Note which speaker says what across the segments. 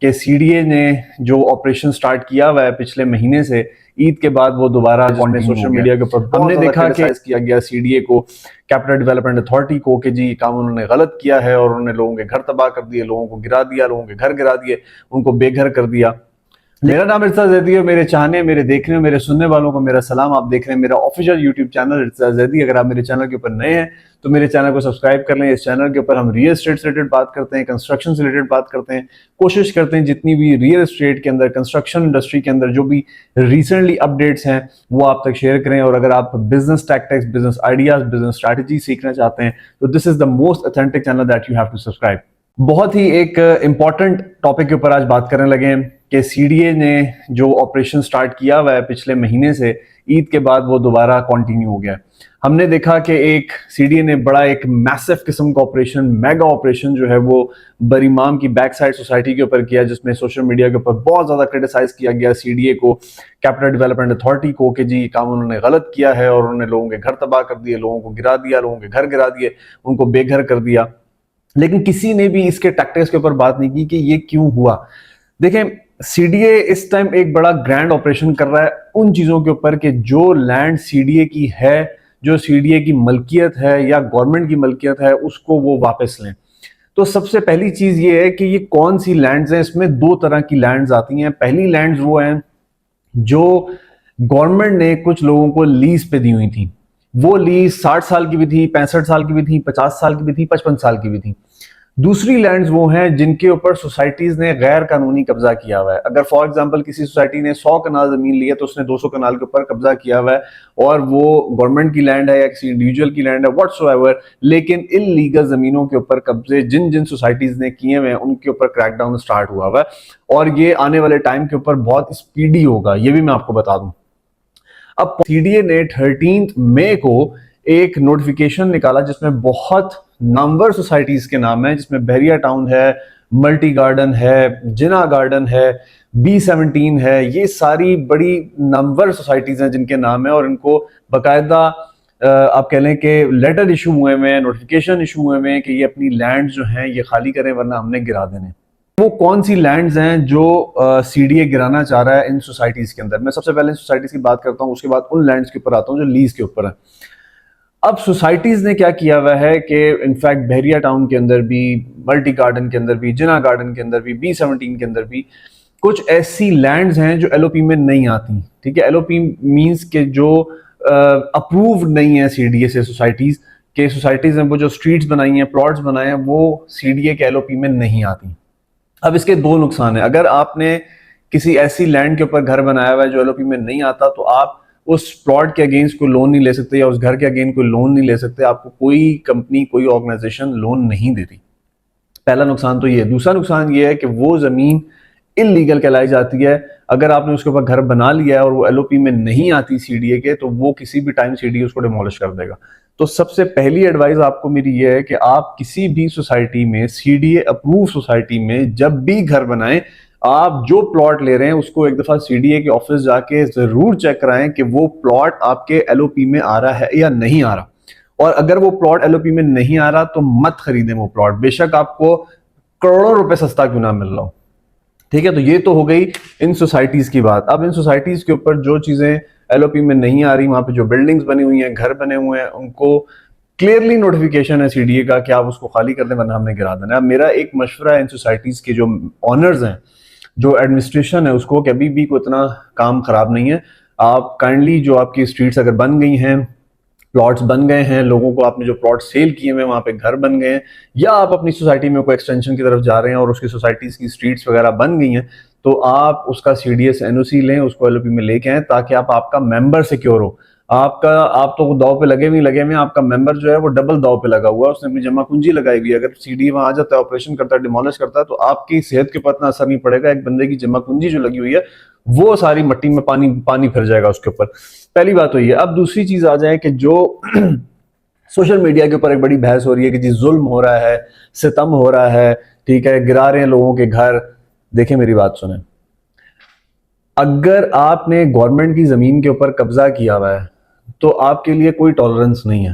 Speaker 1: कि सीडीए ने जो ऑपरेशन स्टार्ट किया हुआ है पिछले महीने से, ईद के बाद वो दोबारा सोशल मीडिया के ऊपर हमने देखा कि किया गया सीडीए को, कैपिटल डेवलपमेंट अथॉरिटी को, कि जी काम उन्होंने गलत किया है और उन्होंने लोगों के घर तबाह कर दिए, लोगों को गिरा दिया, लोगों के घर गिरा दिए, उनको बेघर कर दिया। मेरा नाम इर्शाद ज़ैदी है। मेरे चाहने, मेरे देखने, मेरे सुनने वालों को मेरा सलाम। आप देख रहे हैं मेरा ऑफिशियल यूट्यूब चैनल इर्शाद ज़ैदी। अगर आप मेरे चैनल के ऊपर नए हैं तो मेरे चैनल को सब्सक्राइब कर लें। इस चैनल के ऊपर हम रियल एस्टेट से रिलेटेड बात करते हैं, कंस्ट्रक्शन से रिलेटेड बात करते हैं, कोशिश करते हैं जितनी भी रियल एस्टेट के अंदर, कंस्ट्रक्शन इंडस्ट्री के अंदर जो भी रिसेंटली अपडेट्स हैं वो आप तक शेयर करें। और अगर आप business tactics, business ideas, business strategy सीखना चाहते हैं तो this is the most authentic channel that you have to subscribe. बहुत ही एक इंपॉर्टेंट टॉपिक के ऊपर आज बात करने लगे हैं कि सीडीए ने जो ऑपरेशन स्टार्ट किया हुआ है पिछले महीने से, ईद के बाद वो दोबारा कंटिन्यू हो गया। हमने देखा कि एक सीडीए ने बड़ा एक मैसिव किस्म का ऑपरेशन, मेगा ऑपरेशन जो है वो बरीमाम की बैक साइड सोसाइटी के ऊपर किया, जिसमें सोशल मीडिया के ऊपर बहुत ज्यादा क्रिटिसाइज किया गया सीडीए को, कैपिटल डेवलपमेंट अथॉरिटी को, कि जी काम उन्होंने गलत किया है और उन्होंने लोगों के घर तबाह कर दिए, लोगों को गिरा दिया, लोगों के घर गिरा दिए, उनको बेघर कर दिया। लेकिन किसी ने भी इसके टैक्टिक्स के ऊपर बात नहीं की कि ये क्यों हुआ। देखें, सीडीए इस टाइम एक बड़ा ग्रैंड ऑपरेशन कर रहा है उन चीजों के ऊपर कि जो लैंड सीडीए की है, जो सीडीए की मलकियत है या गवर्नमेंट की मलकियत है, उसको वो वापस लें। तो सबसे पहली चीज ये है कि ये कौन सी लैंड्स हैं। इसमें दो तरह की लैंड्स आती हैं। पहली लैंड्स वो हैं जो गवर्नमेंट ने कुछ लोगों को लीज पे दी हुई थी। वो लीज 60 साल की भी थी, 65 साल की भी थी, 50 साल की भी थी, 55 साल की भी थी। दूसरी लैंड्स वो हैं जिनके ऊपर सोसाइटीज ने गैर कानूनी कब्जा किया हुआ है। अगर फॉर एग्जांपल किसी सोसाइटी ने 100 कनाल जमीन ली है तो उसने 200 कनाल के ऊपर कब्जा किया हुआ है और वो गवर्नमेंट की लैंड है या किसी इंडिविजुअल की लैंड है, व्हाटसोएवर, लेकिन इल्लीगल जमीनों के ऊपर कब्जे जिन जिन सोसाइटीज ने किए हुए हैं उनके ऊपर क्रैकडाउन स्टार्ट हुआ हुआ है और ये आने वाले टाइम के ऊपर बहुत स्पीडी होगा, ये भी मैं आपको बता दूं। अब सीडीए ने 13 मई को एक नोटिफिकेशन निकाला जिसमें बहुत नंबर सोसाइटीज के नाम है, जिसमें बहरिया टाउन है, मल्टी गार्डन है, जिना गार्डन है, B17 है। ये सारी बड़ी नंबर सोसाइटीज हैं जिनके नाम है और इनको बाकायदा आप कह लें कि लेटर इशू हुए हैं, नोटिफिकेशन इशू हुए हैं कि ये अपनी लैंड जो हैं ये खाली करें वरना हमने गिरा देने। वो कौन सी लैंड्स हैं जो सीडीए गिराना चाह रहा है इन सोसाइटीज के अंदर? मैं सबसे पहले इन सोसाइटीज की बात करता हूँ, उसके बाद उन लैंड्स के ऊपर आता हूँ जो लीज के ऊपर है। अब सोसाइटीज ने क्या किया हुआ है कि इनफैक्ट बहरिया टाउन के अंदर भी, मल्टी गार्डन के अंदर भी, जिना गार्डन के अंदर भी, B17 के अंदर भी कुछ ऐसी लैंड्स हैं जो एलओपी में नहीं आती। ठीक है, एलओपी मींस के जो अप्रूव नहीं है सीडीए से सोसाइटीज के, सोसाइटीज ने वो जो स्ट्रीट्स बनाई हैं, प्लॉट्स बनाए हैं, वो सीडीए के एलओपी में नहीं आती। अब इसके दो नुकसान है। अगर आपने किसी ऐसी लैंड के ऊपर घर बनाया हुआ है जो एलओपी में नहीं आता तो आप उस प्लॉट के अगेंस्ट कोई लोन नहीं ले सकते या उस घर के अगेंस्ट कोई लोन नहीं ले सकते। आपको कोई कंपनी, कोई ऑर्गेनाइजेशन लोन नहीं देती। पहला नुकसान तो ये है। दूसरा नुकसान ये है कि वो जमीन इलीगल कहलाई जाती है। अगर आपने उसके ऊपर घर बना लिया है और वो एलओपी में नहीं आती सीडीए के, तो वो किसी भी टाइम सीडीए उसको डिमोलिश कर देगा। तो सबसे पहली एडवाइस आपको मेरी ये है कि आप किसी भी सोसाइटी में, सीडीए अप्रूव सोसाइटी में जब भी घर बनाएं, आप जो प्लॉट ले रहे हैं उसको एक दफा सीडीए के ऑफिस जाके जरूर चेक कराएं कि वो प्लॉट आपके एलओपी में आ रहा है या नहीं आ रहा। और अगर वो प्लॉट एलओपी में नहीं आ रहा तो मत खरीदें वो प्लॉट, बेशक आपको करोड़ों रुपए सस्ता क्यों ना मिल रहा हो। ठीक है, तो ये तो हो गई इन सोसाइटीज की बात। अब इन सोसाइटीज के ऊपर जो चीजें एलओपी में नहीं आ रही, वहां पे जो बिल्डिंग्स बनी हुई हैं, घर बने हुए हैं, उनको क्लियरली नोटिफिकेशन है सीडीए का कि आप उसको खाली कर दें वरना हमने गिरा देना। अब मेरा एक मशवरा है इन सोसाइटीज के जो ऑनर्स हैं, जो एडमिनिस्ट्रेशन है, उसको कि अभी भी कोई इतना काम खराब नहीं है। आप काइंडली जो आपकी स्ट्रीट्स अगर बन गई हैं, प्लॉट्स बन गए हैं, लोगों को आपने जो प्लॉट सेल किए हुए वहां पे घर बन गए हैं, या आप अपनी सोसाइटी में कोई एक्सटेंशन की तरफ जा रहे हैं और उसकी सोसाइटीज की स्ट्रीट्स वगैरह बन गई हैं, तो आप उसका सीडीए से एनओसी लें, उसको एलओपी में लेके आए ताकि आपका मेंबर सिक्योर हो। आप तो दाव पे लगे नहीं लगे हुए, आपका मेंबर जो है वो डबल दाव पे लगा हुआ है, उसने अपनी जमा पूंजी लगाई हुई है। अगर सीडीए वहां आ जाता है, ऑपरेशन करता है, डिमोलिश करता है, तो आपकी सेहत के ऊपर इतना असर नहीं पड़ेगा। एक बंदे की जमा पूंजी जो लगी हुई है वो सारी मट्टी में पानी फिर जाएगा उसके ऊपर। पहली बात तो ये। अब दूसरी चीज आ जाए कि जो सोशल मीडिया के ऊपर एक बड़ी बहस हो रही है कि जी जुल्म हो रहा है, सितम हो रहा है, ठीक है, गिरा रहे हैं लोगों के घर। देखें, मेरी बात सुने, अगर आपने गवर्नमेंट की जमीन के ऊपर कब्जा किया हुआ है तो आपके लिए कोई टॉलरेंस नहीं है।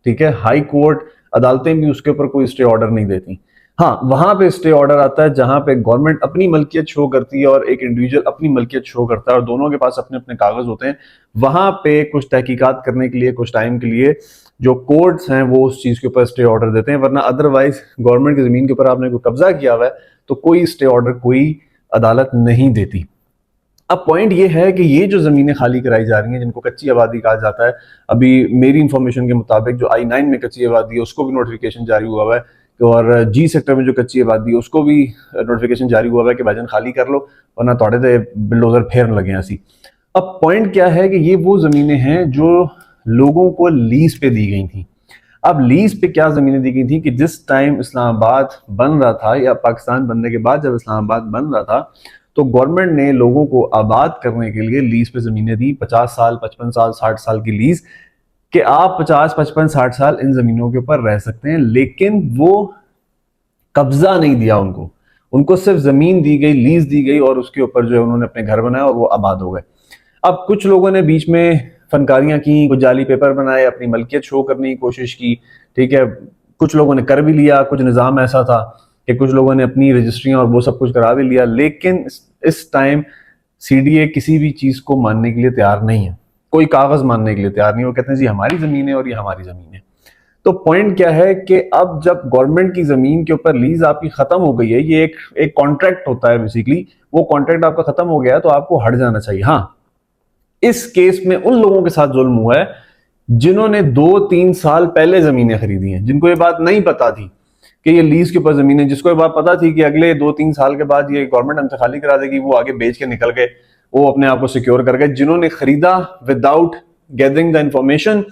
Speaker 1: ठीक है, हाई कोर्ट, अदालतें भी उसके ऊपर कोई स्टे ऑर्डर नहीं देती। हाँ, वहां पे स्टे ऑर्डर आता है जहां पे गवर्नमेंट अपनी मलकियत शो करती है और एक इंडिविजुअल अपनी मलकियत शो करता है और दोनों के पास अपने अपने कागज होते हैं। वहां पे कुछ तहकीकात करने के लिए कुछ टाइम के लिए जो कोर्ट्स हैं वो उस चीज के ऊपर स्टे ऑर्डर देते हैं, वरना अदरवाइज गवर्नमेंट की जमीन के ऊपर आपने कोई कब्जा किया हुआ है तो कोई स्टे ऑर्डर कोई अदालत नहीं देती। अब पॉइंट ये है कि ये जो जमीनें खाली कराई जा रही हैं जिनको कच्ची आबादी कहा जाता है, अभी मेरी इंफॉर्मेशन के मुताबिक जो I-9 में कच्ची आबादी है उसको भी नोटिफिकेशन जारी हुआ है और जी सेक्टर में जो कच्ची आबादी है उसको भी नोटिफिकेशन जारी हुआ है कि भाईजान खाली कर लो वरना थोड़े से बिल्डोजर फेरन लगे हैं ऐसी। अब पॉइंट क्या है कि ये वो जमीनें हैं जो लोगों को लीज पे दी गई थी। अब लीज पे क्या जमीनें दी गई थी कि जिस टाइम इस्लामाबाद बन रहा था या पाकिस्तान बनने के बाद जब इस्लामाबाद बन रहा था तो गवर्नमेंट ने लोगों को आबाद करने के लिए लीज पे जमीनें दी, 50 साल 55 साल 60 साल की लीज कि आप 50 55 60 साल इन जमीनों के ऊपर रह सकते हैं, लेकिन वो कब्जा नहीं दिया उनको, उनको सिर्फ जमीन दी गई, लीज दी गई और उसके ऊपर जो है उन्होंने अपने घर बनाए और वो आबाद हो गए। अब कुछ लोगों ने बीच में फनकारियां की, कुछ जाली पेपर बनाए, अपनी मलकियत शो करने की कोशिश की, ठीक है, कुछ लोगों ने कर भी लिया, कुछ निज़ाम ऐसा था कि कुछ लोगों ने अपनी रजिस्ट्रियां और वो सब कुछ करा भी लिया, लेकिन इस टाइम सीडीए किसी भी चीज को मानने के लिए तैयार नहीं है, कोई कागज मानने के लिए तैयार नहीं। वो कहते हैं जी हमारी जमीन है और ये हमारी जमीन है। तो पॉइंट क्या है कि अब जब गवर्नमेंट की जमीन के ऊपर लीज आपकी खत्म हो गई है, ये एक कॉन्ट्रैक्ट होता है बेसिकली, वो कॉन्ट्रैक्ट आपका खत्म हो गया है तो आपको हट जाना चाहिए। हाँ, इस केस में उन लोगों के साथ जुल्म हुआ है जिन्होंने 2-3 साल पहले जमीनें खरीदी हैं, जिनको ये बात नहीं पता थी कि ये लीज के ऊपर जमीन है, जिसको ये बात पता थी कि अगले 2-3 साल के बाद ये गवर्नमेंट हमसे खाली करा देगी, वो आगे बेच के निकल गए, वो अपने आप को सिक्योर कर गए। जिन्होंने खरीदा विदाउट गैदरिंग द इंफॉर्मेशन,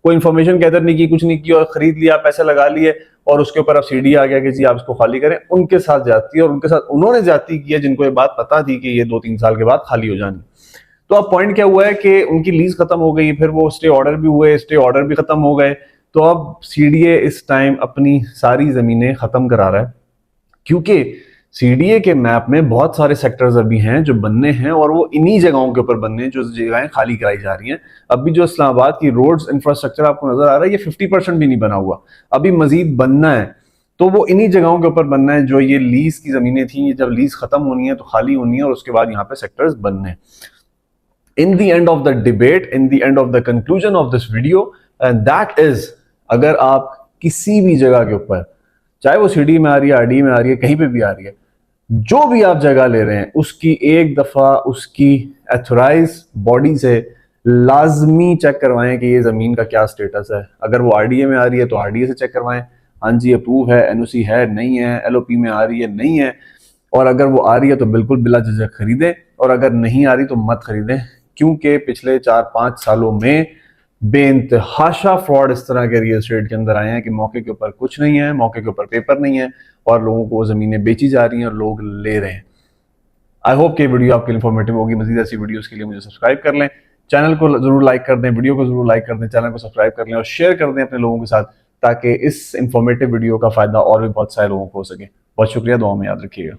Speaker 1: कोई इंफॉर्मेशन गैदर नहीं की, कुछ नहीं की और खरीद लिया, पैसे लगा लिए और उसके ऊपर अब सीडी आ गया कि जी आप इसको खाली करें, उनके साथ ज्यादती है और उनके साथ उन्होंने ज्यादती की है जिनको ये बात पता थी कि ये 2-3 साल के बाद खाली हो जानी। तो अब पॉइंट क्या हुआ है कि उनकी लीज खत्म हो गई, फिर वो स्टे ऑर्डर भी हुए, स्टे ऑर्डर भी खत्म हो गए, तो अब सीडीए इस टाइम अपनी सारी जमीनें खत्म करा रहा है, क्योंकि सीडीए के मैप में बहुत सारे सेक्टर्स अभी हैं जो बनने हैं और वो इन्हीं जगहों के ऊपर बनने हैं जो जगहें खाली कराई जा रही हैं। अभी जो इस्लामाबाद की रोड्स इंफ्रास्ट्रक्चर आपको नजर आ रहा है ये 50% भी नहीं बना हुआ, अभी मजीद बनना है, तो वो इन्हीं जगहों के ऊपर बनना है जो ये लीज की जमीनें थी, जब लीज खत्म होनी है तो खाली होनी है और उसके बाद यहाँ पे सेक्टर्स बनने हैं। In the end of the debate, in the end of the conclusion of this video, and that is, अगर आप किसी भी जगह के ऊपर, चाहे वो सीडी में आ रही है, आरडी में आ रही है, कहीं पे भी आ रही है, जो भी आप जगह ले रहे हैं उसकी एक दफा उसकी एथोराइज बॉडी से लाजमी चेक करवाएं कि ये जमीन का क्या स्टेटस है। अगर वो आरडीए में आ रही है तो आरडीए से चेक करवाएं, हाँ जी अप्रूव है, एनओसी है नहीं है, एलओपी में आ रही है नहीं है, और अगर वो आ रही है तो बिल्कुल बिला झिझक खरीदें और अगर नहीं आ रही तो मत खरीदें, क्योंकि पिछले 4-5 सालों में बेइंतहाशा फ्रॉड इस तरह के रियल एस्टेट के अंदर आए हैं कि मौके के ऊपर कुछ नहीं है, मौके के ऊपर पेपर नहीं है और लोगों को जमीनें बेची जा रही हैं और लोग ले रहे हैं। आई होप कि वीडियो आपके लिए इन्फॉर्मेटिव होगी। मजीद ऐसी वीडियोस के लिए मुझे सब्सक्राइब कर लें, चैनल को जरूर लाइक कर दें, वीडियो को जरूर लाइक कर दें, चैनल को सब्सक्राइब कर लें और शेयर कर दें अपने लोगों के साथ, ताकि इस इंफॉर्मेटिव वीडियो का फायदा और भी बहुत सारे लोगों को हो सके। बहुत शुक्रिया, दुआ में याद रखिएगा।